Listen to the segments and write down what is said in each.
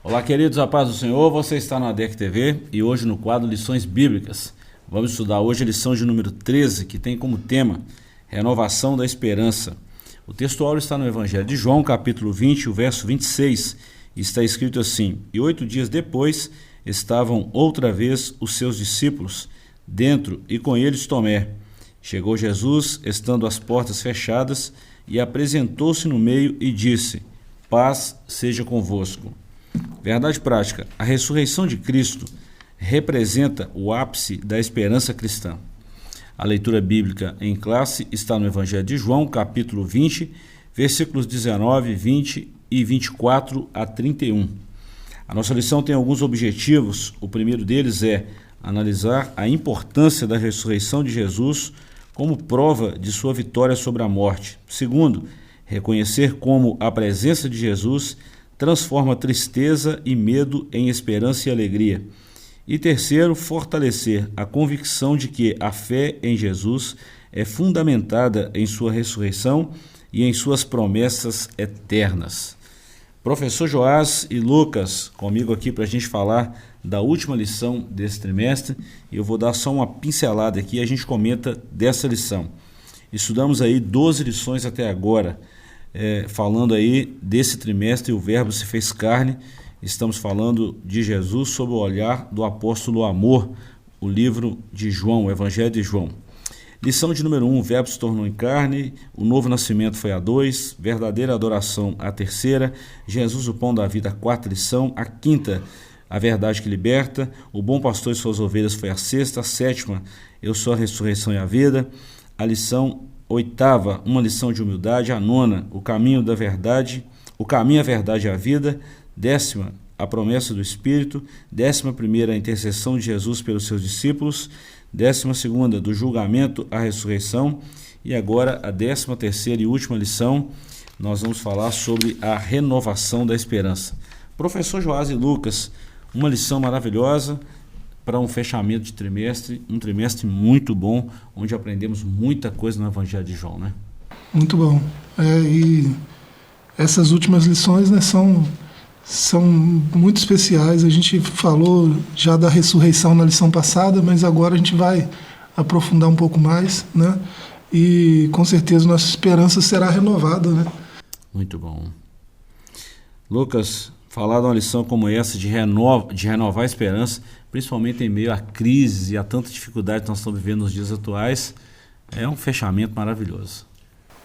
Olá, queridos, a paz do Senhor, você está na ADEC TV e hoje no quadro Lições Bíblicas. Vamos estudar hoje a lição de número 13, que tem como tema Renovação da Esperança. O textual está no Evangelho de João, capítulo 20, o verso 26, e está escrito assim: E 8 dias depois estavam outra vez os seus discípulos dentro e com eles Tomé. Chegou Jesus, estando as portas fechadas, e apresentou-se no meio e disse: Paz seja convosco. Verdade prática: a ressurreição de Cristo representa o ápice da esperança cristã. A leitura bíblica em classe está no Evangelho de João, capítulo 20, versículos 19, 20 e 24 a 31. A nossa lição tem alguns objetivos. O primeiro deles é analisar a importância da ressurreição de Jesus como prova de sua vitória sobre a morte. Segundo, reconhecer como a presença de Jesus transforma tristeza e medo em esperança e alegria. E terceiro, fortalecer a convicção de que a fé em Jesus é fundamentada em sua ressurreição e em suas promessas eternas. Professor Joás e Lucas, comigo aqui para a gente falar da última lição desse trimestre, e eu vou dar só uma pincelada aqui e a gente comenta dessa lição. Estudamos aí 12 lições até agora, falando aí desse trimestre, o Verbo se fez carne. Estamos falando de Jesus sob o olhar do apóstolo Amor, o livro de João, o Evangelho de João. Lição de número 1, o Verbo se tornou em carne, o novo nascimento foi a 2, verdadeira adoração a 3, Jesus o pão da vida a 4 lição, a 5ª, a verdade que liberta, o bom pastor e suas ovelhas foi a 6ª, a 7ª, eu sou a ressurreição e a vida, a lição 8ª, uma lição de humildade, a 9ª, o caminho da verdade, o caminho, a verdade e a vida, 10ª, a promessa do Espírito, 11ª, a intercessão de Jesus pelos seus discípulos, 12ª, do julgamento à ressurreição, e agora a 13ª e última lição, nós vamos falar sobre a renovação da esperança. Professor Joás e Lucas, uma lição maravilhosa para um fechamento de trimestre, um trimestre muito bom, onde aprendemos muita coisa no Evangelho de João, né? Muito bom. E essas últimas lições, né, são muito especiais. A gente falou já da ressurreição na lição passada, mas agora a gente vai aprofundar um pouco mais, né? E com certeza nossa esperança será renovada, né? Muito bom. Lucas, falar de uma lição como essa de renovar a esperança, principalmente em meio a crises e a tanta dificuldade que nós estamos vivendo nos dias atuais, é um fechamento maravilhoso.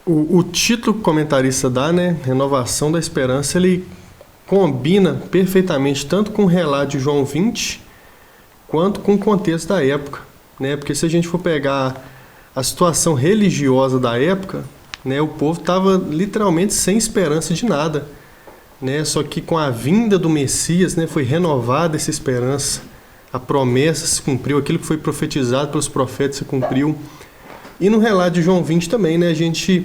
O título que o comentarista dá, né, Renovação da Esperança, ele combina perfeitamente tanto com o relato de João 20 quanto com o contexto da época, né? Porque se a gente for pegar a situação religiosa da época, né, o povo estava literalmente sem esperança de nada, né? Só que com a vinda do Messias, né, foi renovada essa esperança, a promessa se cumpriu, aquilo que foi profetizado pelos profetas se cumpriu. E no relato de João 20 também, né, a gente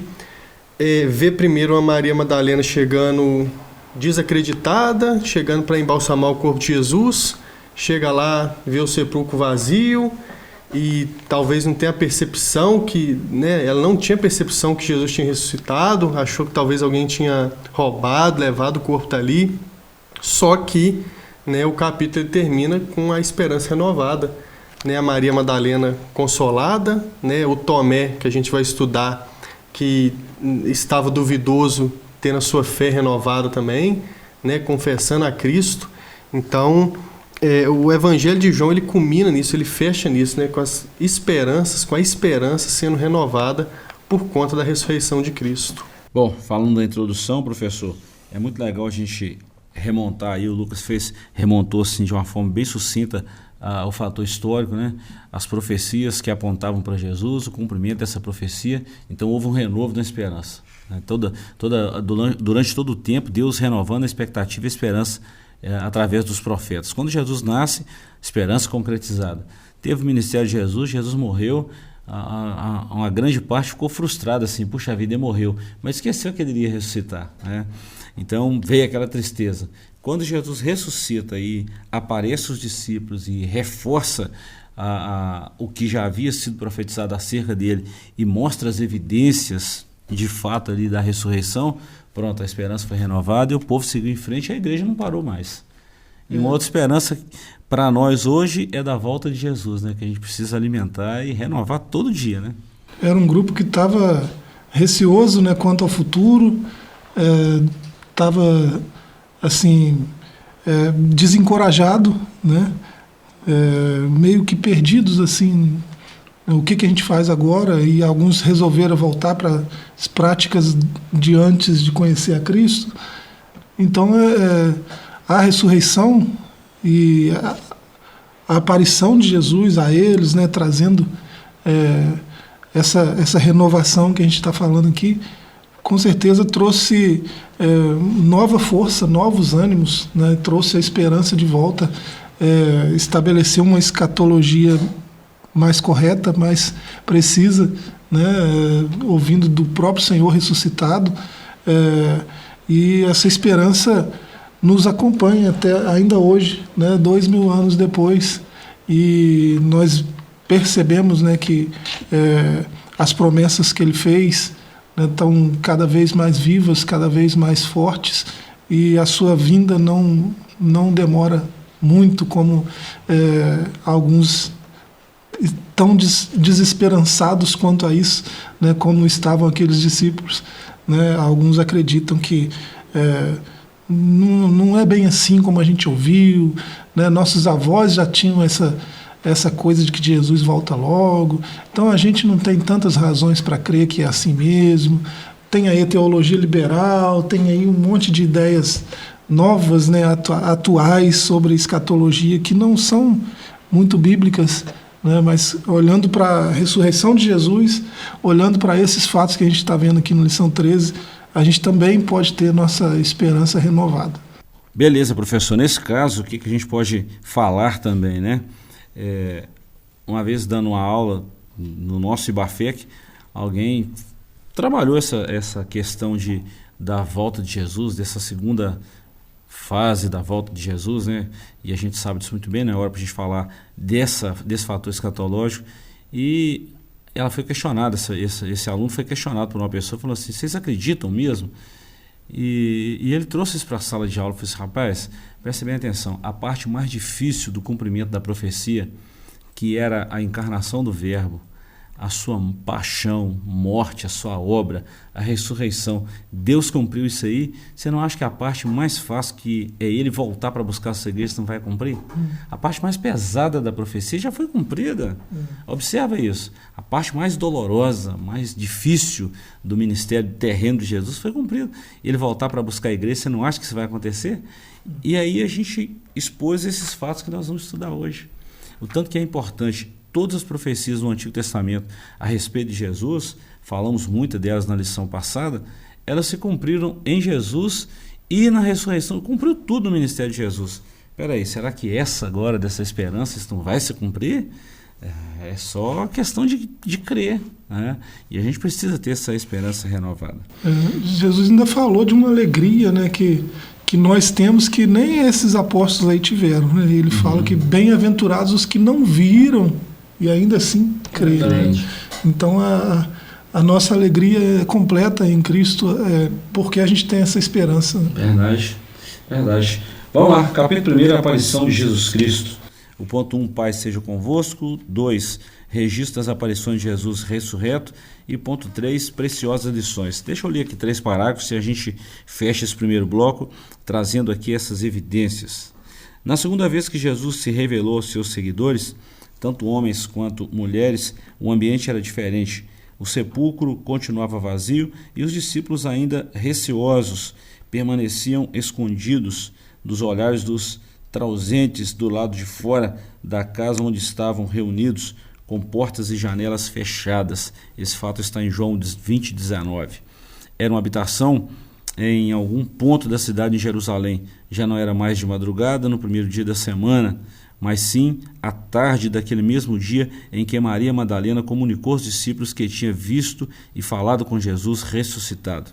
vê primeiro a Maria Madalena chegando desacreditada, chegando para embalsamar o corpo de Jesus, chega lá, vê o sepulcro vazio e talvez não tenha percepção que, né, ela não tinha percepção que Jesus tinha ressuscitado, achou que talvez alguém tinha roubado, levado o corpo dali. Só que, né, o capítulo termina com a esperança renovada, né, a Maria Madalena consolada, né, o Tomé, que a gente vai estudar, que estava duvidoso, tendo a sua fé renovada também, né, confessando a Cristo. Então, o Evangelho de João, ele culmina nisso, ele fecha nisso, né, com a esperança sendo renovada por conta da ressurreição de Cristo. Bom, falando da introdução, professor, é muito legal a gente remontar aí, o Lucas remontou assim de uma forma bem sucinta o fator histórico, né? As profecias que apontavam para Jesus, o cumprimento dessa profecia. Então houve um renovo da esperança, né? Durante todo o tempo, Deus renovando a expectativa e a esperança através dos profetas. Quando Jesus nasce, esperança concretizada. Teve o ministério de Jesus morreu, uma grande parte ficou frustrada, assim, puxa vida, ele morreu, mas esqueceu que ele iria ressuscitar, né? Então veio aquela tristeza. Quando Jesus ressuscita e aparece os discípulos e reforça o que já havia sido profetizado acerca dele e mostra as evidências de fato ali da ressurreição, pronto, a esperança foi renovada e o povo seguiu em frente e a igreja não parou mais. E uma outra esperança para nós hoje é da volta de Jesus, né? Que a gente precisa alimentar e renovar todo dia, né? Era um grupo que estava receoso, né, quanto ao futuro, estava assim, desencorajado, né, meio que perdidos assim, o que a gente faz agora, e alguns resolveram voltar para as práticas de antes de conhecer a Cristo. Então a ressurreição e a aparição de Jesus a eles, né, trazendo essa renovação que a gente está falando aqui, com certeza trouxe nova força, novos ânimos, né? Trouxe a esperança de volta, estabeleceu uma escatologia mais correta, mais precisa, né? Ouvindo do próprio Senhor ressuscitado, e essa esperança nos acompanha até ainda hoje, né? 2000 anos depois, e nós percebemos, né, que as promessas que ele fez, né, estão cada vez mais vivas, cada vez mais fortes, e a sua vinda não demora muito, como alguns tão desesperançados quanto a isso, né, como estavam aqueles discípulos, né? Alguns acreditam que não é bem assim como a gente ouviu, né? Nossos avós já tinham essa coisa de que Jesus volta logo, então a gente não tem tantas razões para crer que é assim mesmo. Tem aí a teologia liberal, tem aí um monte de ideias novas, né, atuais sobre escatologia, que não são muito bíblicas, né, mas olhando para a ressurreição de Jesus, olhando para esses fatos que a gente está vendo aqui na lição 13, a gente também pode ter nossa esperança renovada. Beleza, professor. Nesse caso, o que a gente pode falar também, né? Uma vez dando uma aula no nosso IBAFEC, alguém trabalhou essa questão da volta de Jesus, dessa segunda fase da volta de Jesus, né? E a gente sabe disso muito bem, não é hora para a gente falar desse fator escatológico. E ela foi questionada, esse aluno foi questionado por uma pessoa, falou assim: vocês acreditam mesmo? E ele trouxe isso para a sala de aula e falou assim: rapaz, preste bem atenção, a parte mais difícil do cumprimento da profecia, que era a encarnação do Verbo, a sua paixão, morte, a sua obra, a ressurreição, Deus cumpriu isso aí. Você não acha que a parte mais fácil, que é ele voltar para buscar a sua igreja, não vai cumprir? A parte mais pesada da profecia já foi cumprida. Observa isso. A parte mais dolorosa, mais difícil do ministério terreno de Jesus foi cumprida. Ele voltar para buscar a igreja, você não acha que isso vai acontecer? E aí a gente expôs esses fatos que nós vamos estudar hoje. O tanto que é importante. Todas as profecias do Antigo Testamento a respeito de Jesus, falamos muito delas na lição passada, elas se cumpriram em Jesus e na ressurreição. Cumpriu tudo no ministério de Jesus. Espera aí, será que essa agora, dessa esperança, isso não vai se cumprir? É só questão de crer, né? E a gente precisa ter essa esperança renovada. Jesus ainda falou de uma alegria, né, que nós temos, que nem esses apóstolos aí tiveram, né? Ele fala que bem-aventurados os que não viram e ainda assim creram. Então a nossa alegria é completa em Cristo, porque a gente tem essa esperança. Verdade. Vamos lá, capítulo 1, a aparição de Jesus Cristo. O ponto 1, Pai seja convosco. 2, registro das aparições de Jesus ressurreto. E ponto 3, preciosas lições. Deixa eu ler aqui 3 parágrafos e a gente fecha esse primeiro bloco, trazendo aqui essas evidências. Na segunda vez que Jesus se revelou aos seus seguidores, tanto homens quanto mulheres, o ambiente era diferente. O sepulcro continuava vazio e os discípulos, ainda receosos, permaneciam escondidos dos olhares dos trausentes do lado de fora da casa onde estavam reunidos, com portas e janelas fechadas. Esse fato está em João 20:19. Era uma habitação em algum ponto da cidade de Jerusalém. Já não era mais de madrugada, no primeiro dia da semana, mas sim à tarde daquele mesmo dia em que Maria Madalena comunicou aos discípulos que tinha visto e falado com Jesus ressuscitado.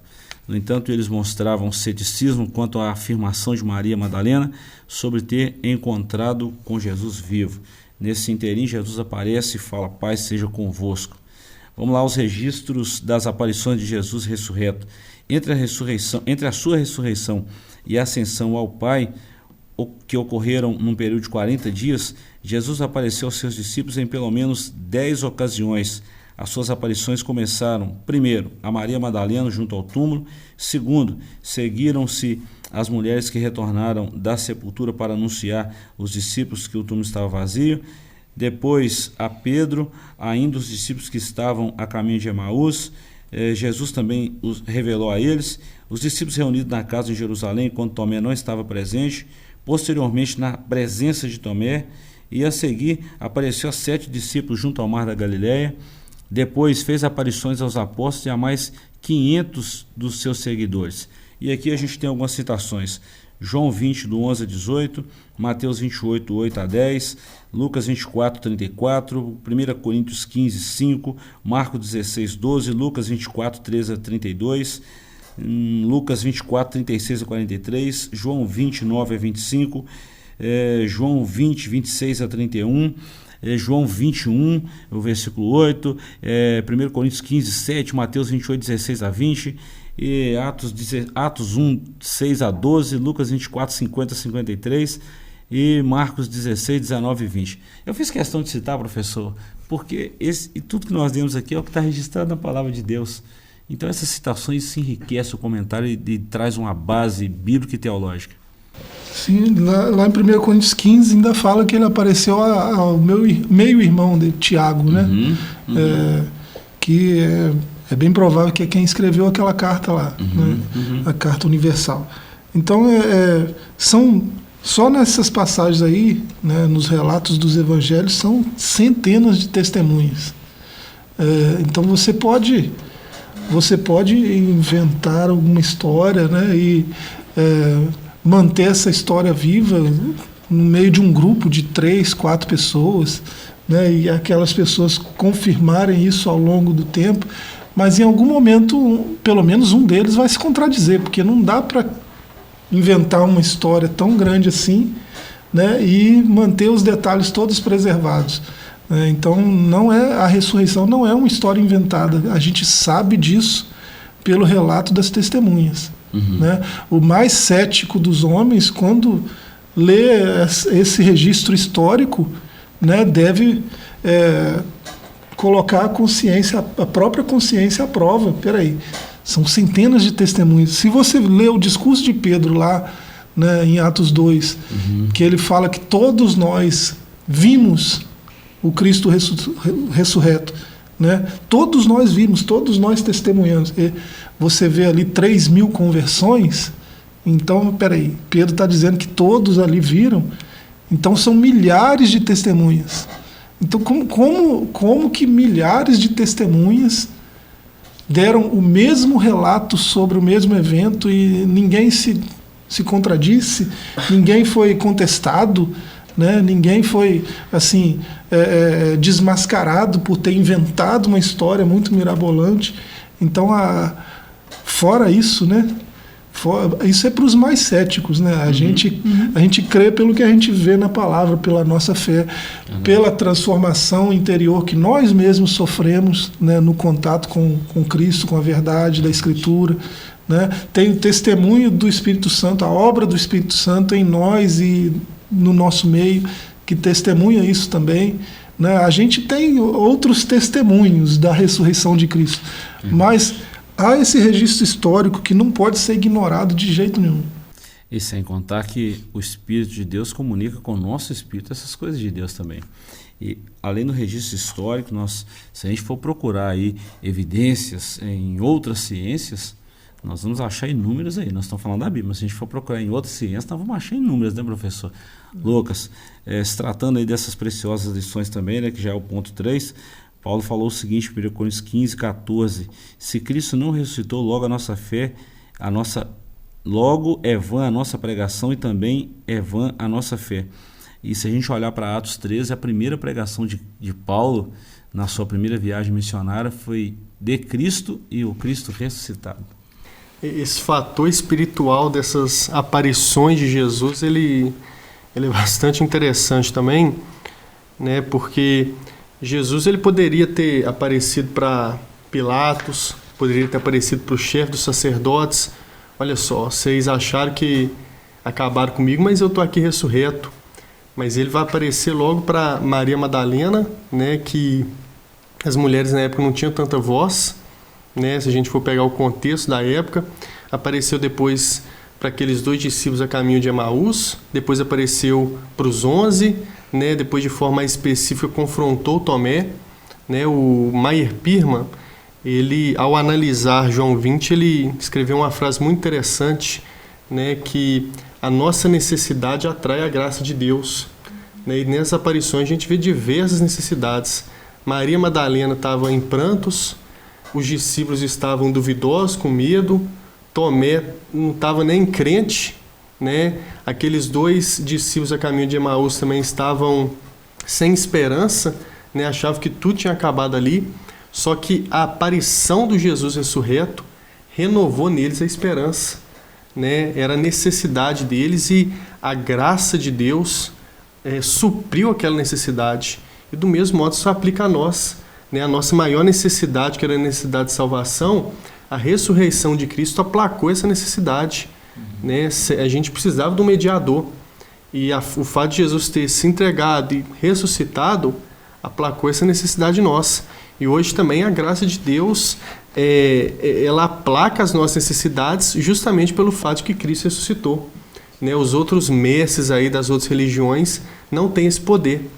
No entanto, eles mostravam ceticismo quanto à afirmação de Maria Madalena sobre ter encontrado com Jesus vivo. Nesse interim, Jesus aparece e fala: Pai seja convosco. Vamos lá aos registros das aparições de Jesus ressurreto. Entre a sua ressurreição e a ascensão ao Pai, que ocorreram num período de 40 dias, Jesus apareceu aos seus discípulos em pelo menos 10 ocasiões. As suas aparições começaram, primeiro, a Maria Madalena junto ao túmulo. Segundo, seguiram-se as mulheres que retornaram da sepultura para anunciar aos discípulos que o túmulo estava vazio. Depois, a Pedro, ainda os discípulos que estavam a caminho de Emaús. Jesus também os revelou a eles. Os discípulos reunidos na casa de Jerusalém, quando Tomé não estava presente. Posteriormente, na presença de Tomé. E a seguir, apareceu a 7 discípulos junto ao mar da Galileia. Depois fez aparições aos apóstolos e a mais 500 dos seus seguidores. E aqui a gente tem algumas citações. João 20, do 11 a 18, Mateus 28, 8 a 10, Lucas 24, 34, 1 Coríntios 15, 5, Marcos 16, 12, Lucas 24, 13 a 32, Lucas 24, 36 a 43, João 29 a 25, João 20, 26 a 31, João 21, o versículo 8, 1 Coríntios 15, 7, Mateus 28, 16 a 20, e Atos 1, 6 a 12, Lucas 24, 50 a 53 e Marcos 16, 19 e 20. Eu fiz questão de citar, professor, porque tudo que nós demos aqui é o que está registrado na palavra de Deus. Então essas citações se enriquecem o comentário e traz uma base bíblica e teológica. Sim, lá em 1 Coríntios 15 ainda fala que ele apareceu ao meu meio-irmão de Tiago, né? Que é bem provável que é quem escreveu aquela carta lá, né? A carta universal. Então, são só nessas passagens aí, né, nos relatos dos evangelhos, são centenas de testemunhas. Então, você pode inventar alguma história, né, e manter essa história viva no meio de um grupo de 3, 4 pessoas, né, e aquelas pessoas confirmarem isso ao longo do tempo, mas em algum momento, pelo menos um deles vai se contradizer, porque não dá para inventar uma história tão grande assim, né, e manter os detalhes todos preservados. Então, a ressurreição não é uma história inventada, a gente sabe disso pelo relato das testemunhas. Né? O mais cético dos homens, quando lê esse registro histórico, né, deve colocar a própria consciência à prova. Peraí, são centenas de testemunhas. Se você lê o discurso de Pedro lá, né, em Atos 2, que ele fala que todos nós vimos o Cristo ressurreto, né? Todos nós vimos, todos nós testemunhamos. E você vê ali 3.000 conversões. Então, peraí, Pedro está dizendo que todos ali viram. Então são milhares de testemunhas. Então como que milhares de testemunhas deram o mesmo relato sobre o mesmo evento e ninguém se contradisse, ninguém foi contestado, né? Ninguém foi assim desmascarado por ter inventado uma história muito mirabolante. Então, fora isso, né? Isso é para os mais céticos, né? A gente crê pelo que a gente vê na palavra, pela nossa fé, pela transformação interior que nós mesmos sofremos, né, no contato com Cristo, com a verdade da Escritura, né? Tem o testemunho do Espírito Santo, a obra do Espírito Santo em nós e no nosso meio, que testemunha isso também, né? A gente tem outros testemunhos da ressurreição de Cristo, mas há esse registro histórico que não pode ser ignorado de jeito nenhum. E sem contar que o Espírito de Deus comunica com o nosso Espírito essas coisas de Deus também. E além do registro histórico, se a gente for procurar aí evidências em outras ciências, nós vamos achar inúmeras aí. Nós estamos falando da Bíblia, mas se a gente for procurar em outras ciências, nós vamos achar inúmeras, né, professor? Lucas, se tratando aí dessas preciosas lições também, né, que já é o ponto 3, Paulo falou o seguinte, 1 Coríntios 15, 14, se Cristo não ressuscitou, logo a nossa fé, logo é vã a nossa pregação e também é vã a nossa fé. E se a gente olhar para Atos 13, a primeira pregação de Paulo, na sua primeira viagem missionária, foi de Cristo e o Cristo ressuscitado. Esse fator espiritual dessas aparições de Jesus, ele é bastante interessante também, né? Porque Jesus ele poderia ter aparecido para Pilatos, poderia ter aparecido para o chefe dos sacerdotes. Olha só, vocês acharam que acabaram comigo, mas eu estou aqui ressurreto. Mas ele vai aparecer logo para Maria Madalena, né, que as mulheres na época não tinham tanta voz, né, se a gente for pegar o contexto da época. Apareceu depois para aqueles 2 discípulos a caminho de Emaús, depois apareceu para os 11, né, depois de forma mais específica confrontou Tomé, né, o Meyer Pirma, ele, ao analisar João 20, ele escreveu uma frase muito interessante, né, que a nossa necessidade atrai a graça de Deus, né, e nessas aparições a gente vê diversas necessidades. Maria Madalena estava em prantos, os discípulos estavam duvidosos, com medo, Tomé não estava nem crente, né, aqueles 2 discípulos a caminho de Emaús também estavam sem esperança, né, achavam que tudo tinha acabado ali. Só que a aparição do Jesus ressurreto renovou neles a esperança, né? Era a necessidade deles e a graça de Deus supriu aquela necessidade. E do mesmo modo isso aplica a nós, né? A nossa maior necessidade, que era a necessidade de salvação, a ressurreição de Cristo aplacou essa necessidade, né? A gente precisava de um mediador. E o fato de Jesus ter se entregado e ressuscitado aplacou essa necessidade nossa. E hoje também a graça de Deus, ela aplaca as nossas necessidades justamente pelo fato de que Cristo ressuscitou, né? Os outros mestres aí das outras religiões não têm esse poder,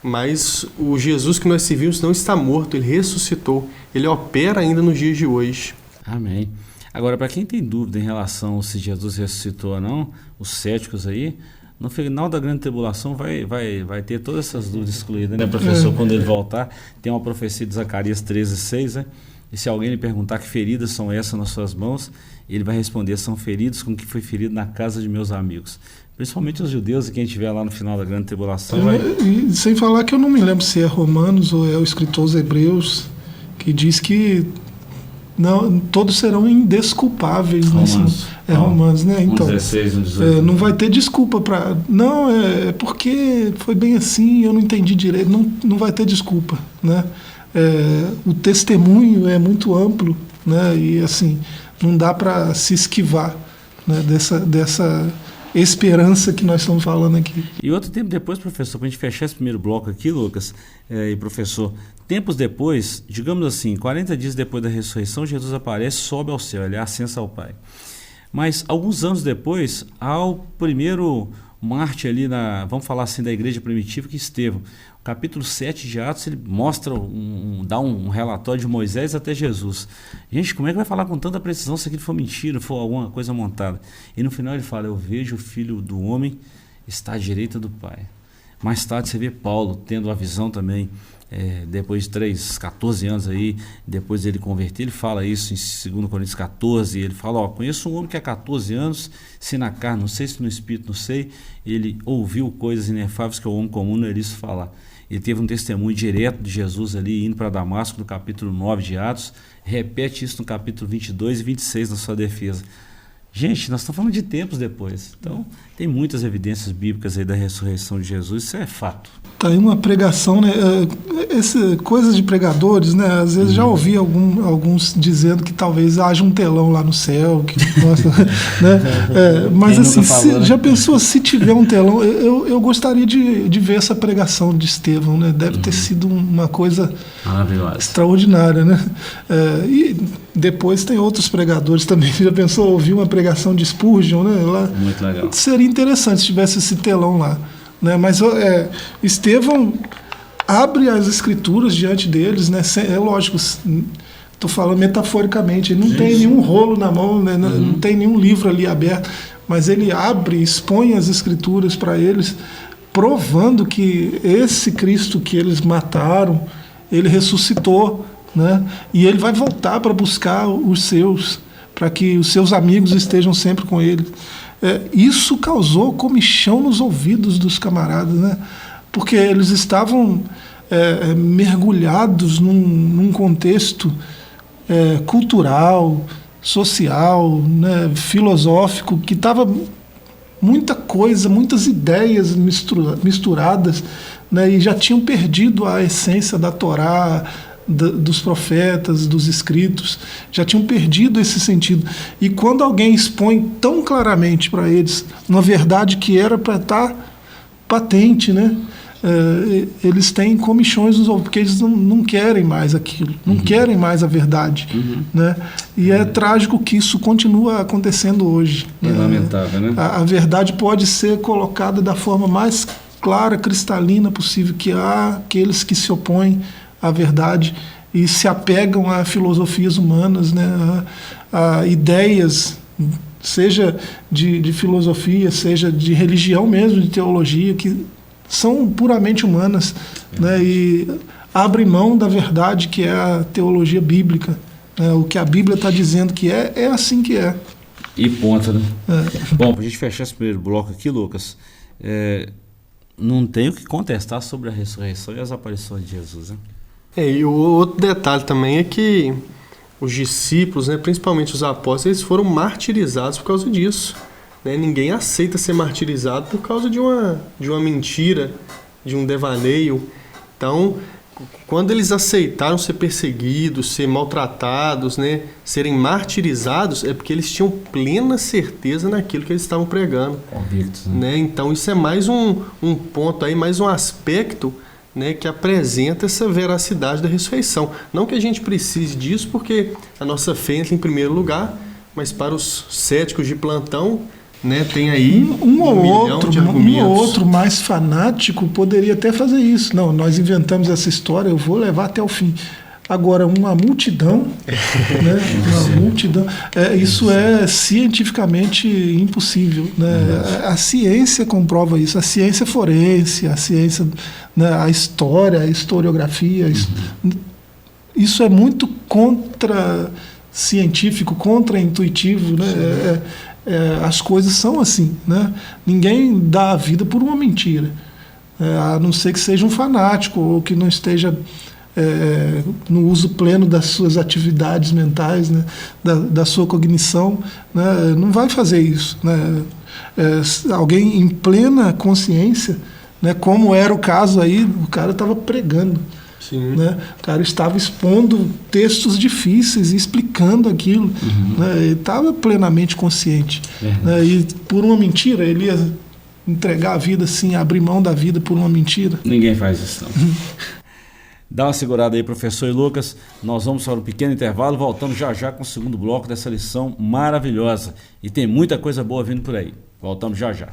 mas o Jesus que nós servimos não está morto, ele ressuscitou, ele opera ainda nos dias de hoje. Amém. Agora, para quem tem dúvida em relação se Jesus ressuscitou ou não, os céticos aí, no final da grande tribulação vai ter todas essas dúvidas excluídas, né, professor? Quando ele voltar, tem uma profecia de Zacarias 13:6, né? E se alguém lhe perguntar que feridas são essas nas suas mãos, ele vai responder: são feridos com o que foi ferido na casa de meus amigos. Principalmente os judeus, e quem estiver lá no final da grande tribulação. E sem falar que eu não me lembro se é Romanos ou é o escritor aos Hebreus, que diz que não, todos serão indesculpáveis. Romanos. Romanos, né? Então, 16, 18. não vai ter desculpa para... Não, é porque foi bem assim, eu não entendi direito. Não vai ter desculpa, né? O testemunho é muito amplo, né? E assim, não dá para se esquivar, né, dessa esperança que nós estamos falando aqui. E outro tempo depois, professor, para a gente fechar esse primeiro bloco aqui, Lucas, e professor, tempos depois, digamos assim, 40 dias depois da ressurreição, Jesus aparece, sobe ao céu, ele ascensa ao Pai. Mas alguns anos depois, ao primeiro mártir ali, vamos falar assim, da igreja primitiva, que Estevão. O capítulo 7 de Atos, ele mostra, dá um relatório de Moisés até Jesus. Gente, como é que vai falar com tanta precisão se aquilo for mentira, for alguma coisa montada? E no final ele fala: eu vejo o Filho do Homem está à direita do Pai. Mais tarde você vê Paulo tendo a visão também, depois de 14 anos aí, depois dele converter, ele fala isso em 2 Coríntios 14, ele fala: conheço um homem que há 14 anos, se na carne, não sei se no espírito, não sei, ele ouviu coisas inefáveis que o homem comum não é lícito falar. Ele teve um testemunho direto de Jesus ali, indo para Damasco, no capítulo 9 de Atos, repete isso no capítulo 22 e 26 na sua defesa. Gente, nós estamos falando de tempos depois. Então, tem muitas evidências bíblicas aí da ressurreição de Jesus, isso é fato. Tá aí uma pregação, né? Coisas de pregadores, né? Às vezes já ouvi alguns dizendo que talvez haja um telão lá no céu, que mostra, né? Mas assim, falou, né? Já pensou se tiver um telão? Eu gostaria de ver essa pregação de Estevão, né? Deve ter sido uma coisa extraordinária, né? E depois tem outros pregadores também. Já pensou ouvir uma pregação de Spurgeon, né? Lá, muito legal. Seria interessante se tivesse esse telão lá, né? Mas Estevão abre as escrituras diante deles, né? É lógico, estou falando metaforicamente, ele não tem nenhum rolo na mão, né? Não tem nenhum livro ali aberto, mas ele abre, expõe as escrituras para eles, provando que esse Cristo que eles mataram, ele ressuscitou, né? E ele vai voltar para buscar os seus, para que os seus amigos estejam sempre com ele. Isso causou comichão nos ouvidos dos camaradas, né? Porque eles estavam mergulhados num contexto cultural, social, né, filosófico, que estava muita coisa, muitas ideias misturadas, né, e já tinham perdido a essência da Torá, dos profetas, dos escritos, já tinham perdido esse sentido. E quando alguém expõe tão claramente para eles uma verdade que era para estar patente, né? Eles têm comichões nos ouvidos, porque eles não querem mais aquilo, não querem mais a verdade. Né? E é trágico que isso continua acontecendo hoje. É lamentável, né? A verdade pode ser colocada da forma mais clara, cristalina possível, que há aqueles que se opõem à verdade e se apegam a filosofias humanas, né? a ideias, seja de filosofia, seja de religião mesmo, de teologia, que são puramente humanas, né? E abrem mão da verdade que é a teologia bíblica. Né? O que a Bíblia está dizendo que é assim que é. E ponto, né? Bom, para a gente fechar esse primeiro bloco aqui, Lucas, não tem o que contestar sobre a ressurreição e as aparições de Jesus, né? E o outro detalhe também é que os discípulos, né, principalmente os apóstolos, eles foram martirizados por causa disso. Né? Ninguém aceita ser martirizado por causa de uma mentira, de um devaneio. Então, quando eles aceitaram ser perseguidos, ser maltratados, né, serem martirizados, é porque eles tinham plena certeza naquilo que eles estavam pregando. Convictos, né? Então, isso é mais um ponto aí, mais um aspecto, né, que apresenta essa veracidade da ressurreição. Não que a gente precise disso, porque a nossa fé entra em primeiro lugar, mas para os céticos de plantão, né, tem aí um ou outro mais fanático poderia até fazer isso. Não, nós inventamos essa história, eu vou levar até o fim. Agora, uma multidão, né, uma multidão, isso é cientificamente impossível. Né? A ciência comprova isso, a ciência forense, a ciência, né, a história, a historiografia, isso é muito contra-científico, contra-intuitivo, né? As coisas são assim, né? Ninguém dá a vida por uma mentira, a não ser que seja um fanático ou que não esteja no uso pleno das suas atividades mentais, né? da sua cognição, né? Não vai fazer isso, né? Alguém em plena consciência, né? Como era o caso aí, o cara estava pregando. Sim. Né? O cara estava expondo textos difíceis e explicando aquilo. Né? Ele estava plenamente consciente. Né? E por uma mentira, ele ia entregar a vida assim, abrir mão da vida por uma mentira. Ninguém faz isso, não. Dá uma segurada aí, professor e Lucas. Nós vamos para um pequeno intervalo, voltamos já já com o segundo bloco dessa lição maravilhosa. E tem muita coisa boa vindo por aí. Voltamos já já.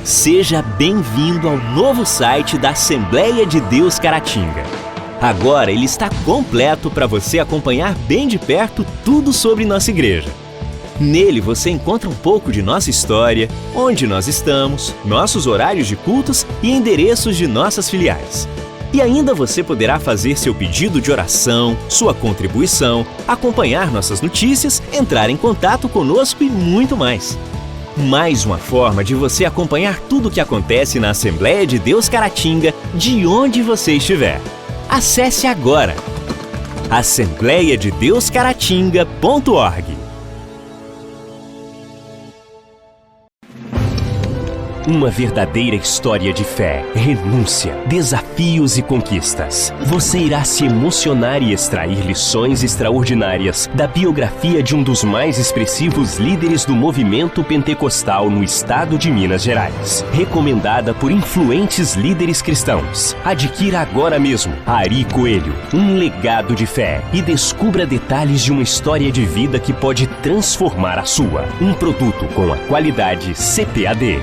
Seja bem-vindo ao novo site da Assembleia de Deus Caratinga. Agora ele está completo para você acompanhar bem de perto tudo sobre nossa igreja. Nele você encontra um pouco de nossa história, onde nós estamos, nossos horários de cultos e endereços de nossas filiais. E ainda você poderá fazer seu pedido de oração, sua contribuição, acompanhar nossas notícias, entrar em contato conosco e muito mais. Mais uma forma de você acompanhar tudo o que acontece na Assembleia de Deus Caratinga, de onde você estiver. Acesse agora assembleiadedeuscaratinga.org. Uma verdadeira história de fé, renúncia, desafios e conquistas. Você irá se emocionar e extrair lições extraordinárias da biografia de um dos mais expressivos líderes do movimento pentecostal no estado de Minas Gerais. Recomendada por influentes líderes cristãos. Adquira agora mesmo Ari Coelho, um legado de fé, e descubra detalhes de uma história de vida que pode transformar a sua. Um produto com a qualidade CPAD.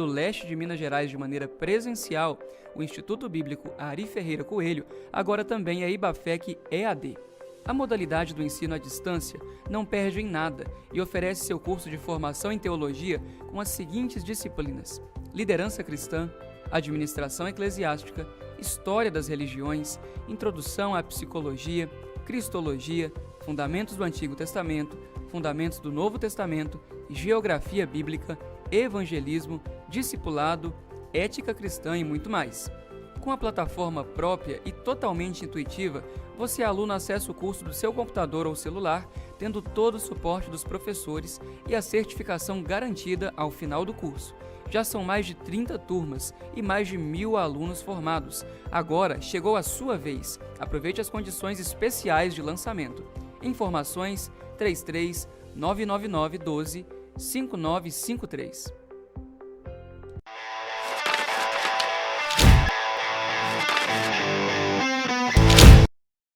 do leste de Minas Gerais de maneira presencial, o Instituto Bíblico Ari Ferreira Coelho agora também é IBAFEC EAD. A modalidade do ensino à distância não perde em nada e oferece seu curso de formação em teologia com as seguintes disciplinas: liderança cristã, administração eclesiástica, história das religiões, introdução à psicologia, cristologia, fundamentos do Antigo Testamento, fundamentos do Novo Testamento, geografia bíblica, evangelismo, discipulado, ética cristã e muito mais. Com a plataforma própria e totalmente intuitiva, você, aluno, acessa o curso do seu computador ou celular, tendo todo o suporte dos professores e a certificação garantida ao final do curso. Já são mais de 30 turmas e mais de 1.000 alunos formados. Agora chegou a sua vez. Aproveite as condições especiais de lançamento. Informações 33 999 12 5953.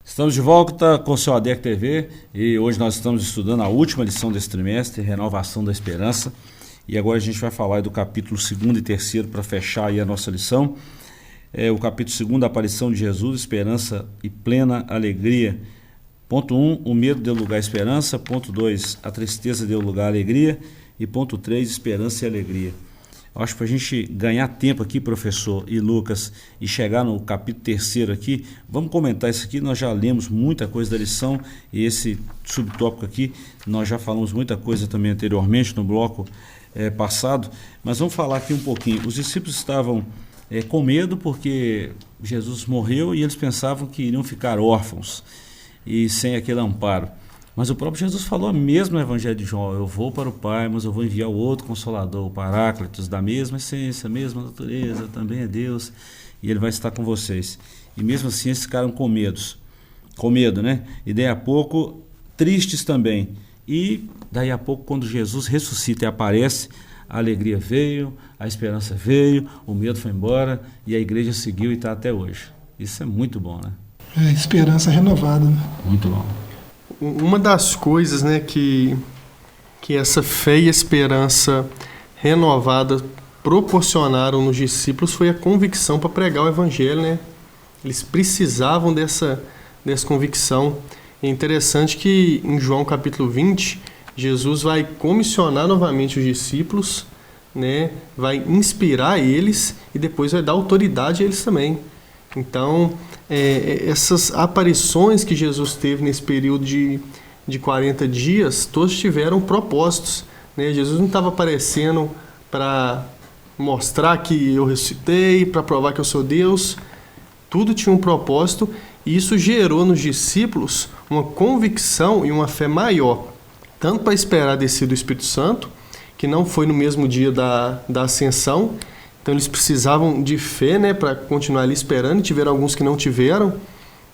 Estamos de volta com o seu ADEC TV e hoje nós estamos estudando a última lição desse trimestre, Renovação da Esperança. E agora a gente vai falar do capítulo 2 e 3 para fechar aí a nossa lição. O capítulo 2, a aparição de Jesus, esperança e plena alegria. Ponto 1, o medo deu lugar à esperança. Ponto 2, a tristeza deu lugar à alegria. E ponto 3, esperança e alegria. Eu acho que para a gente ganhar tempo aqui, professor e Lucas, e chegar no capítulo 3 aqui, vamos comentar isso aqui. Nós já lemos muita coisa da lição e esse subtópico aqui, nós já falamos muita coisa também anteriormente no bloco passado, mas vamos falar aqui um pouquinho. Os discípulos estavam com medo porque Jesus morreu e eles pensavam que iriam ficar órfãos e sem aquele amparo. Mas o próprio Jesus falou mesmo no Evangelho de João: eu vou para o Pai, mas eu vou enviar o outro Consolador, o Paráclitos, da mesma essência, mesma natureza, também é Deus, e ele vai estar com vocês. E mesmo assim eles ficaram com medo, né? E daí a pouco, tristes também. E daí a pouco, quando Jesus ressuscita e aparece, a alegria veio, a esperança veio, o medo foi embora e a igreja seguiu e está até hoje. Isso é muito bom, né? Esperança renovada, né? Muito bom. Uma das coisas, né, que essa fé e esperança renovada proporcionaram nos discípulos foi a convicção para pregar o Evangelho, né? Eles precisavam dessa convicção. É interessante que em João capítulo 20, Jesus vai comissionar novamente os discípulos, né? Vai inspirar eles e depois vai dar autoridade a eles também. Então, essas aparições que Jesus teve nesse período de 40 dias, todos tiveram propósitos, né? Jesus não estava aparecendo para mostrar que eu ressuscitei, para provar que eu sou Deus. Tudo tinha um propósito e isso gerou nos discípulos uma convicção e uma fé maior, tanto para esperar a descida do Espírito Santo, que não foi no mesmo dia da ascensão. Então eles precisavam de fé, né, para continuar ali esperando, e tiveram alguns que não tiveram,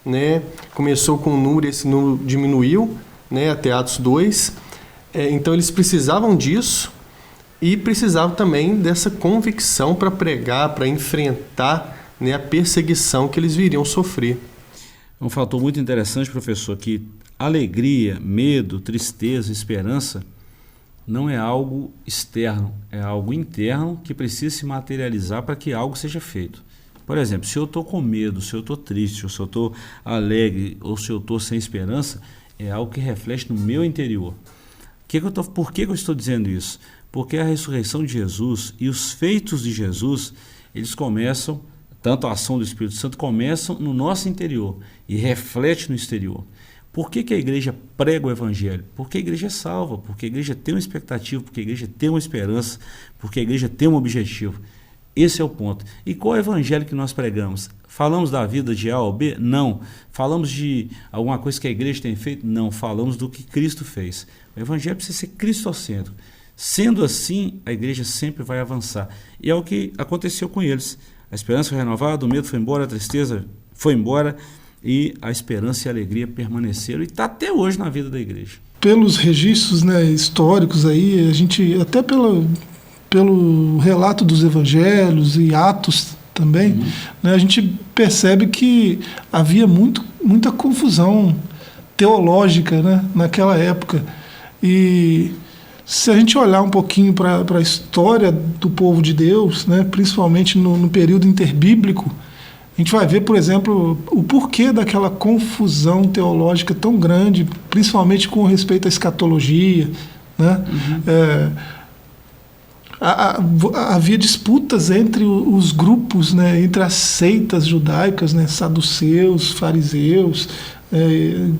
né? Começou com um número e esse número diminuiu, né, até Atos 2. Então eles precisavam disso e precisavam também dessa convicção para pregar, para enfrentar, né, a perseguição que eles viriam sofrer. Um fator muito interessante, professor, que alegria, medo, tristeza, esperança não é algo externo, é algo interno que precisa se materializar para que algo seja feito. Por exemplo, se eu estou com medo, se eu estou triste, ou se eu estou alegre, ou se eu estou sem esperança, é algo que reflete no meu interior. Por que eu estou dizendo isso? Porque a ressurreição de Jesus e os feitos de Jesus, eles começam, tanto a ação do Espírito Santo, começam no nosso interior e reflete no exterior. Por que a igreja prega o Evangelho? Porque a igreja é salva, porque a igreja tem uma expectativa, porque a igreja tem uma esperança, porque a igreja tem um objetivo. Esse é o ponto. E qual é o Evangelho que nós pregamos? Falamos da vida de A ou B? Não. Falamos de alguma coisa que a igreja tem feito? Não. Falamos do que Cristo fez. O Evangelho precisa ser cristocêntrico. Sendo assim, a igreja sempre vai avançar. E é o que aconteceu com eles. A esperança foi renovada, o medo foi embora, a tristeza foi embora, e a esperança e a alegria permaneceram e está até hoje na vida da igreja. Pelos registros, né, históricos aí, a gente, até pelo relato dos evangelhos e Atos também, né, a gente percebe que havia muita confusão teológica, né, naquela época. E se a gente olhar um pouquinho para a história do povo de Deus, né, principalmente no período interbíblico, a gente vai ver, por exemplo, o porquê daquela confusão teológica tão grande, principalmente com respeito à escatologia, né? Havia disputas entre os grupos, né, entre as seitas judaicas, né, saduceus, fariseus,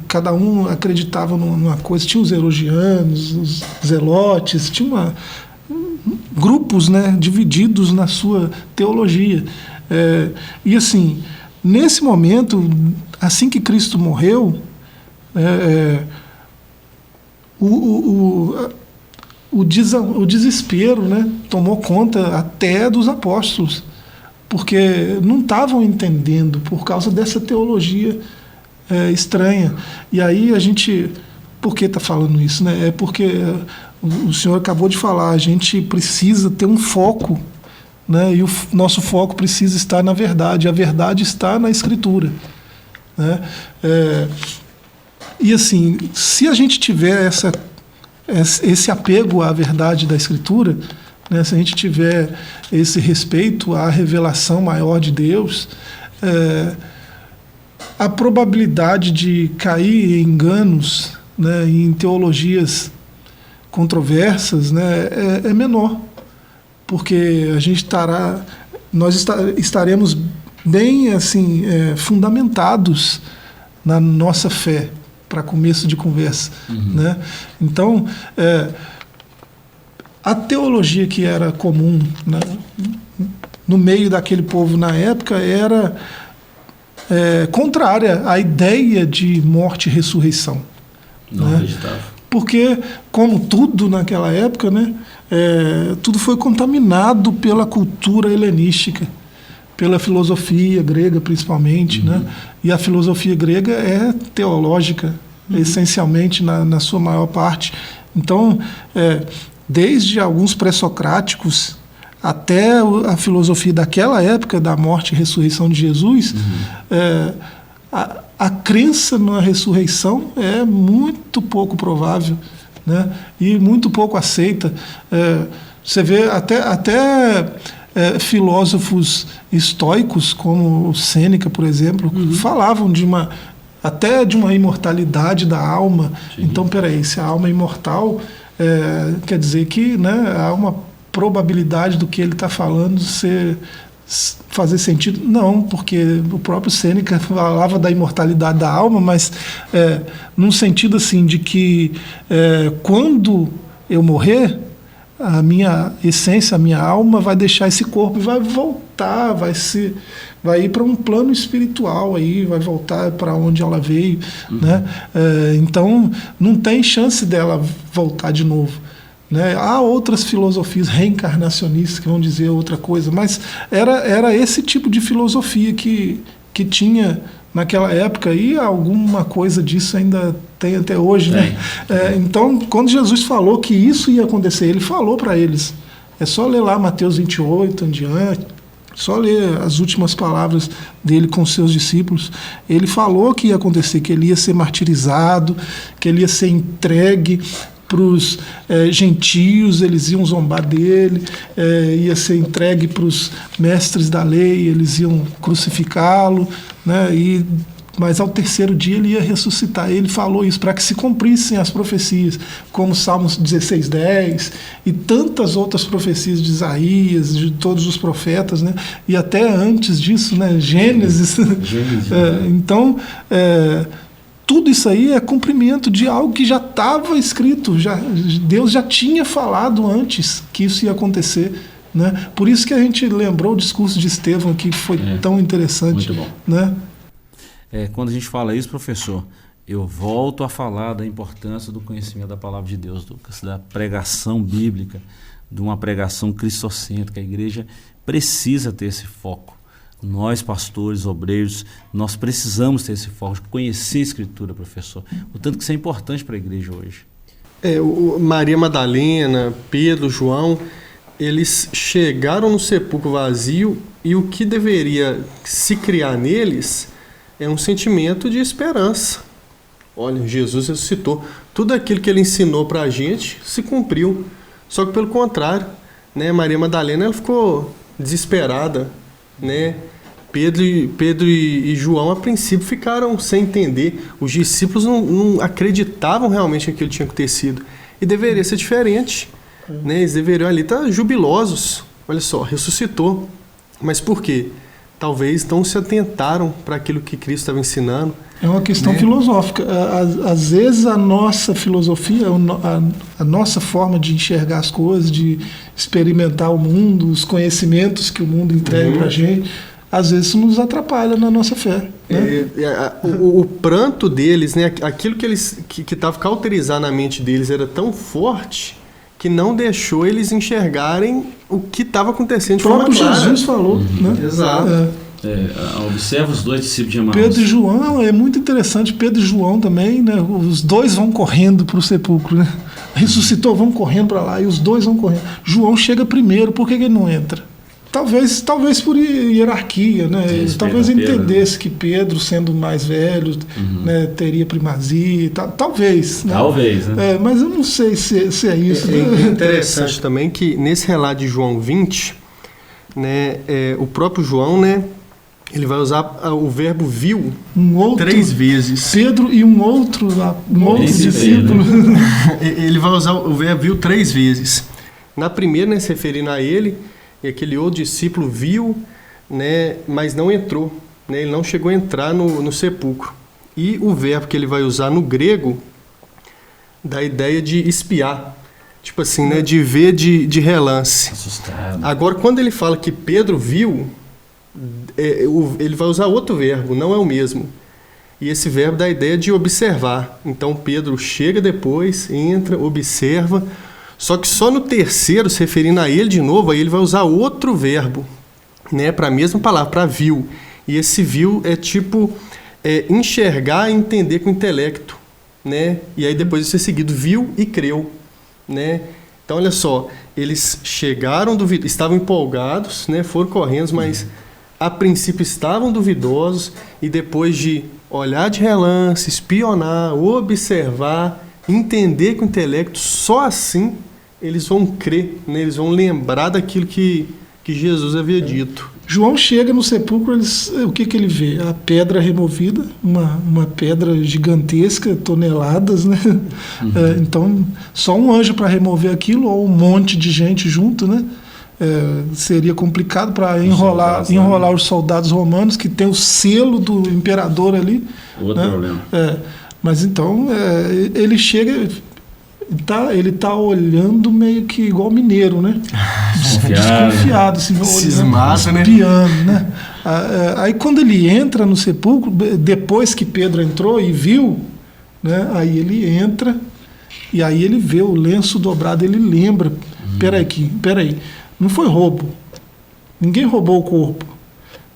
cada um acreditava numa coisa. Tinha os erogianos, os zelotes, tinha grupos, né, divididos na sua teologia. E assim, nesse momento, assim que Cristo morreu, o desespero, né, tomou conta até dos apóstolos, porque não estavam entendendo por causa dessa teologia estranha. E aí a gente... Por que está falando isso, né? É porque o senhor acabou de falar, a gente precisa ter um foco, né? E o nosso foco precisa estar na verdade. A verdade está na Escritura, né? E assim, se a gente tiver esse apego à verdade da Escritura, né, se a gente tiver esse respeito à revelação maior de Deus, a probabilidade de cair em enganos, né, em teologias controversas, né, é menor, porque nós estaremos bem assim, fundamentados na nossa fé, para começo de conversa, né? Então, a teologia que era comum, né, no meio daquele povo na época era contrária à ideia de morte e ressurreição. Não acreditava. Porque, como tudo naquela época, né, tudo foi contaminado pela cultura helenística, pela filosofia grega principalmente, né? E a filosofia grega é teológica, essencialmente na sua maior parte. Então, desde alguns pré-socráticos até a filosofia daquela época, da morte e ressurreição de Jesus, a crença na ressurreição é muito pouco provável, né? E muito pouco aceita. Você vê até filósofos estoicos, como Sêneca, por exemplo, falavam até de uma imortalidade da alma. Sim. Então, peraí, se a alma é imortal, quer dizer que, né, há uma probabilidade do que ele está falando fazer sentido? Não, porque o próprio Sêneca falava da imortalidade da alma, mas num sentido assim de que quando eu morrer, a minha essência, a minha alma vai deixar esse corpo e vai voltar, vai ir para um plano espiritual, aí vai voltar para onde ela veio, né? Então não tem chance dela voltar de novo, né? Há outras filosofias reencarnacionistas que vão dizer outra coisa, mas era esse tipo de filosofia que tinha naquela época, e alguma coisa disso ainda tem até hoje, né? Então, quando Jesus falou que isso ia acontecer, ele falou para eles. É só ler lá Mateus 28 em diante, só ler as últimas palavras dele com os seus discípulos. Ele falou que ia acontecer, que ele ia ser martirizado, que ele ia ser entregue para os gentios, eles iam zombar dele, ia ser entregue para os mestres da lei, eles iam crucificá-lo, né? Mas ao terceiro dia ele ia ressuscitar. Ele falou isso para que se cumprissem as profecias, como Salmos 16:10 e tantas outras profecias de Isaías, de todos os profetas, né? E até antes disso, né? Gênesis. Então, tudo isso aí é cumprimento de algo que já estava escrito, Deus já tinha falado antes que isso ia acontecer, né? Por isso que a gente lembrou o discurso de Estevão, que foi tão interessante. Muito bom. Né? Quando a gente fala isso, professor, eu volto a falar da importância do conhecimento da palavra de Deus, Lucas, da pregação bíblica, de uma pregação cristocêntrica. A igreja precisa ter esse foco. Nós, pastores, obreiros, nós precisamos ter esse foco, de conhecer a Escritura, professor. O tanto que isso é importante para a igreja hoje. Maria Madalena, Pedro, João, eles chegaram no sepulcro vazio e o que deveria se criar neles é um sentimento de esperança. olha, Jesus ressuscitou. Tudo aquilo que ele ensinou para a gente se cumpriu. Só que pelo contrário, né, Maria Madalena ela ficou desesperada, né? Pedro e João, a princípio, ficaram sem entender. Os discípulos não acreditavam realmente que aquilo tinha acontecido. E deveria ser diferente. Né? Eles deveriam ali estar jubilosos. Olha só, ressuscitou. Mas por quê? Talvez não se atentaram para aquilo que Cristo estava ensinando. É uma questão filosófica. Às vezes a nossa filosofia, a nossa forma de enxergar as coisas, de experimentar o mundo, os conhecimentos que o mundo entrega para a gente, às vezes isso nos atrapalha na nossa fé. Né? O pranto deles, né, aquilo que estava cauterizado na mente deles era tão forte que não deixou eles enxergarem o que estava acontecendo de forma clara. O próprio Jesus falou. Né? Exato. Observa os dois discípulos de Emaús. Pedro e João, é muito interessante. Pedro e João também, né? Os dois vão correndo para o sepulcro. Né? Ressuscitou, vão correndo para lá, e os dois vão correndo. João chega primeiro, por que ele não entra? Talvez por hierarquia, né? Talvez entendesse que Pedro, sendo mais velho, né, teria primazia. Talvez. Né? Talvez, né? Mas eu não sei se é isso. É interessante também que nesse relato de João 20, né, o próprio João, né, ele vai usar o verbo viu 3 vezes. Pedro e um outro discípulo. Né? Ele vai usar o verbo viu 3 vezes. Na primeira, né, se referindo a ele, e aquele outro discípulo viu, né, mas não entrou, né, ele não chegou a entrar no sepulcro. E o verbo que ele vai usar no grego dá a ideia de espiar, tipo assim, né, de ver de relance. Assustado. Agora, quando ele fala que Pedro viu, ele vai usar outro verbo, não é o mesmo. E esse verbo dá a ideia de observar. Então Pedro chega depois, entra, observa. Só que só no terceiro, se referindo a ele de novo, aí ele vai usar outro verbo, né, para a mesma palavra, para viu. E esse viu é tipo enxergar e entender com o intelecto, né? E aí depois de ser seguido, viu e creu, né? Então olha só, eles chegaram, estavam empolgados, né, foram correndo, mas a princípio estavam duvidosos, e depois de olhar de relance, espionar, observar, entender com o intelecto, só assim eles vão crer, né? Eles vão lembrar daquilo que Jesus havia dito. João chega no sepulcro, o que ele vê? A pedra removida, uma pedra gigantesca, toneladas, né? Então, só um anjo para remover aquilo, ou um monte de gente junto, né? Seria complicado para enrolar os soldados romanos, que tem o selo do imperador ali. Outro problema. Mas então, ele chega... Ele tá olhando meio que igual mineiro, né? Desconfiado, assim, cismado, né? Espiando, né? Aí quando ele entra no sepulcro, depois que Pedro entrou e viu, né? Aí ele entra e aí ele vê o lenço dobrado, ele lembra, peraí, não foi roubo, ninguém roubou o corpo,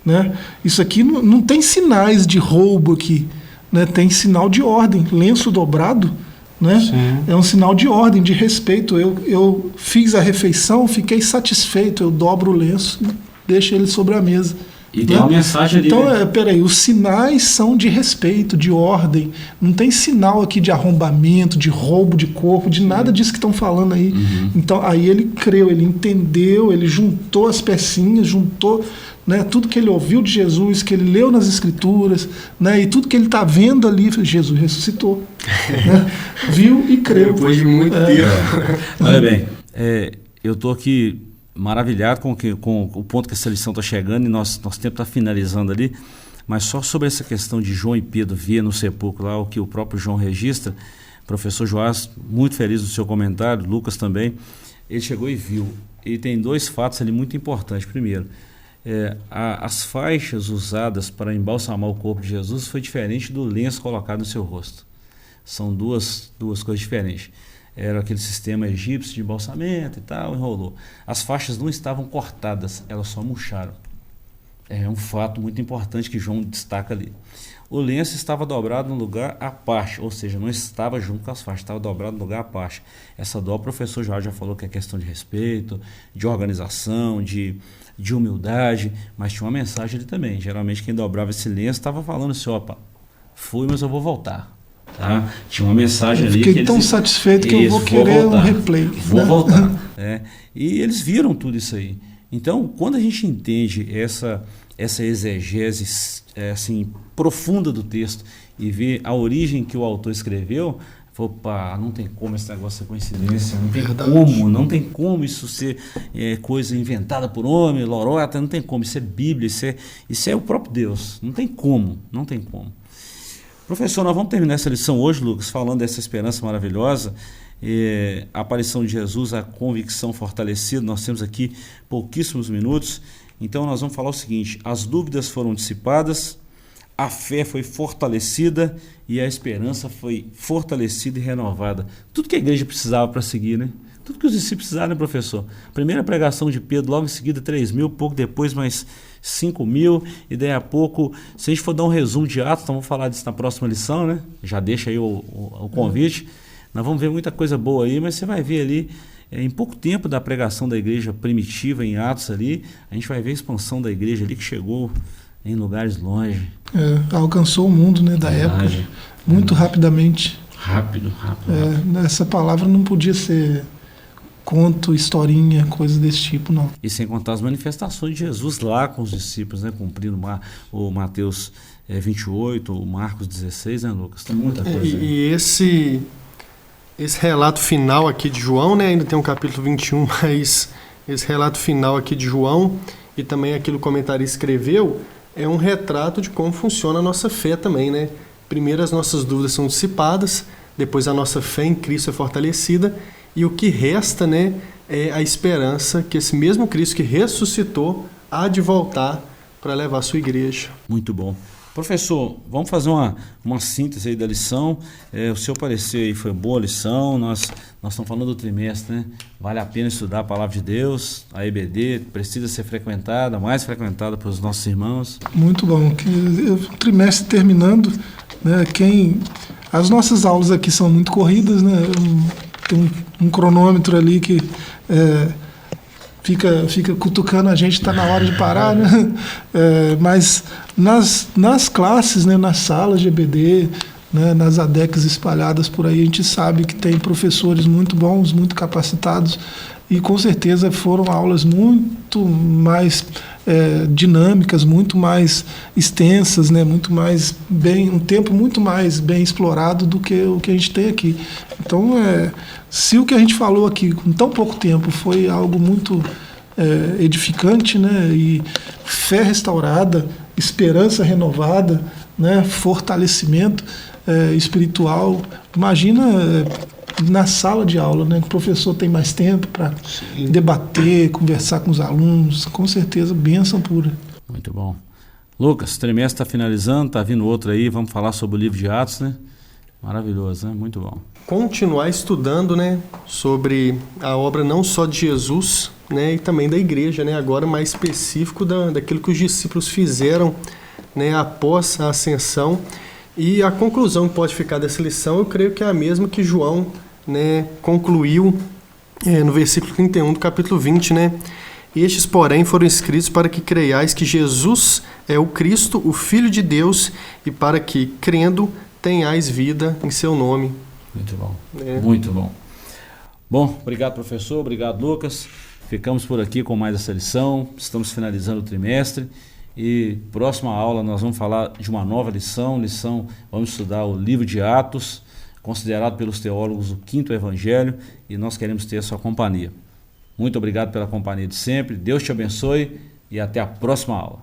né? Isso aqui não tem sinais de roubo aqui, né? Tem sinal de ordem, lenço dobrado, né? É um sinal de ordem, de respeito. Eu fiz a refeição, fiquei satisfeito, eu dobro o lenço e deixo ele sobre a mesa. E tem uma mensagem ali. Então, peraí, os sinais são de respeito, de ordem. Não tem sinal aqui de arrombamento, de roubo de corpo, de nada disso que estão falando aí. Então, aí ele creu, ele entendeu, ele juntou as pecinhas, juntou, né, tudo que ele ouviu de Jesus, que ele leu nas Escrituras, né, e tudo que ele está vendo ali, Jesus ressuscitou. Né, viu e creu. Depois de muito tempo. Olha bem, eu estou aqui maravilhado com o ponto que essa lição está chegando, e nosso tempo está finalizando ali, mas só sobre essa questão de João e Pedro ver no sepulcro lá, o que o próprio João registra, professor Joás, muito feliz no seu comentário, Lucas também, ele chegou e viu, e tem 2 fatos ali muito importantes. Primeiro, as faixas usadas para embalsamar o corpo de Jesus foi diferente do lenço colocado no seu rosto. São duas coisas diferentes. Era aquele sistema egípcio de embalsamento e tal, enrolou. As faixas não estavam cortadas, elas só murcharam. É um fato muito importante que João destaca ali. O lenço estava dobrado no lugar à parte, ou seja, não estava junto com as faixas, estava dobrado no lugar à parte. Essa dobra, o professor já falou que é questão de respeito, de organização, de humildade, mas tinha uma mensagem ali também. Geralmente quem dobrava esse lenço estava falando assim, opa, fui, mas eu vou voltar. Tá? Tinha uma mensagem ali. Fiquei tão satisfeito que eu vou querer um replay. Vou voltar. E eles viram tudo isso aí. Então, quando a gente entende essa exegese assim, profunda do texto e vê a origem que o autor escreveu, opa, não tem como esse negócio ser coincidência, não tem como isso ser coisa inventada por homem, lorota, não tem como, isso é Bíblia, isso é o próprio Deus, não tem como. Professor, nós vamos terminar essa lição hoje, Lucas, falando dessa esperança maravilhosa, a aparição de Jesus, a convicção fortalecida. Nós temos aqui pouquíssimos minutos, então nós vamos falar o seguinte: as dúvidas foram dissipadas, a fé foi fortalecida e a esperança foi fortalecida e renovada. Tudo que a igreja precisava para seguir, né? Tudo que os discípulos precisaram, né, professor? Primeira pregação de Pedro, logo em seguida 3.000, pouco depois mais 5.000, e daí a pouco, se a gente for dar um resumo de Atos, então vamos falar disso na próxima lição, né? Já deixa aí o convite. Nós vamos ver muita coisa boa aí, mas você vai ver ali, em pouco tempo da pregação da igreja primitiva em Atos ali, a gente vai ver a expansão da igreja ali que chegou em lugares longe. Alcançou o mundo, né, da época, muito rapidamente. Rápido. Essa palavra não podia ser conto, historinha, coisa desse tipo, não. E sem contar as manifestações de Jesus lá com os discípulos, né, cumprindo o Mateus 28, o Marcos 16, né, Lucas? Tem muita coisa. E esse relato final aqui de João, né, ainda tem um capítulo 21, mas esse relato final aqui de João e também aquilo que o comentarista escreveu é um retrato de como funciona a nossa fé também, né? Primeiro as nossas dúvidas são dissipadas, depois a nossa fé em Cristo é fortalecida, e o que resta, né, é a esperança que esse mesmo Cristo que ressuscitou há de voltar para levar a sua igreja. Muito bom. Professor, vamos fazer uma síntese aí da lição. O seu parecer aí foi boa a lição, nós estamos falando do trimestre, né? Vale a pena estudar a Palavra de Deus, a EBD precisa ser frequentada, mais frequentada pelos nossos irmãos. Muito bom. O trimestre terminando, né? As nossas aulas aqui são muito corridas, né? Tem um cronômetro ali que fica cutucando a gente, está na hora de parar, né? Mas nas classes, né, nas salas de EBD, né, nas ADECs espalhadas por aí, a gente sabe que tem professores muito bons, muito capacitados, e com certeza foram aulas muito mais dinâmicas, muito mais extensas, né, um tempo muito mais bem explorado do que o que a gente tem aqui. Então, se o que a gente falou aqui com tão pouco tempo foi algo muito edificante, né, e fé restaurada, esperança renovada, né, fortalecimento espiritual, imagina na sala de aula, né, que o professor tem mais tempo para debater, conversar com os alunos, com certeza, bênção pura. Muito bom. Lucas, o trimestre está finalizando, está vindo outro aí, vamos falar sobre o livro de Atos, né? Maravilhoso, né? Muito bom. Continuar estudando, né, sobre a obra não só de Jesus, né, e também da igreja, né, agora mais específico daquilo que os discípulos fizeram, né, após a ascensão. E a conclusão que pode ficar dessa lição, eu creio que é a mesma que João, né, concluiu no versículo 31 do capítulo 20, né? Estes, porém, foram escritos para que creiais que Jesus é o Cristo, o Filho de Deus, e para que, crendo, tenhais vida em seu nome. Muito bom, muito bom. Bom, obrigado, professor, obrigado, Lucas. Ficamos por aqui com mais essa lição, estamos finalizando o trimestre. E próxima aula nós vamos falar de uma nova lição, vamos estudar o livro de Atos, considerado pelos teólogos o quinto evangelho, e nós queremos ter a sua companhia. Muito obrigado pela companhia de sempre, Deus te abençoe e até a próxima aula.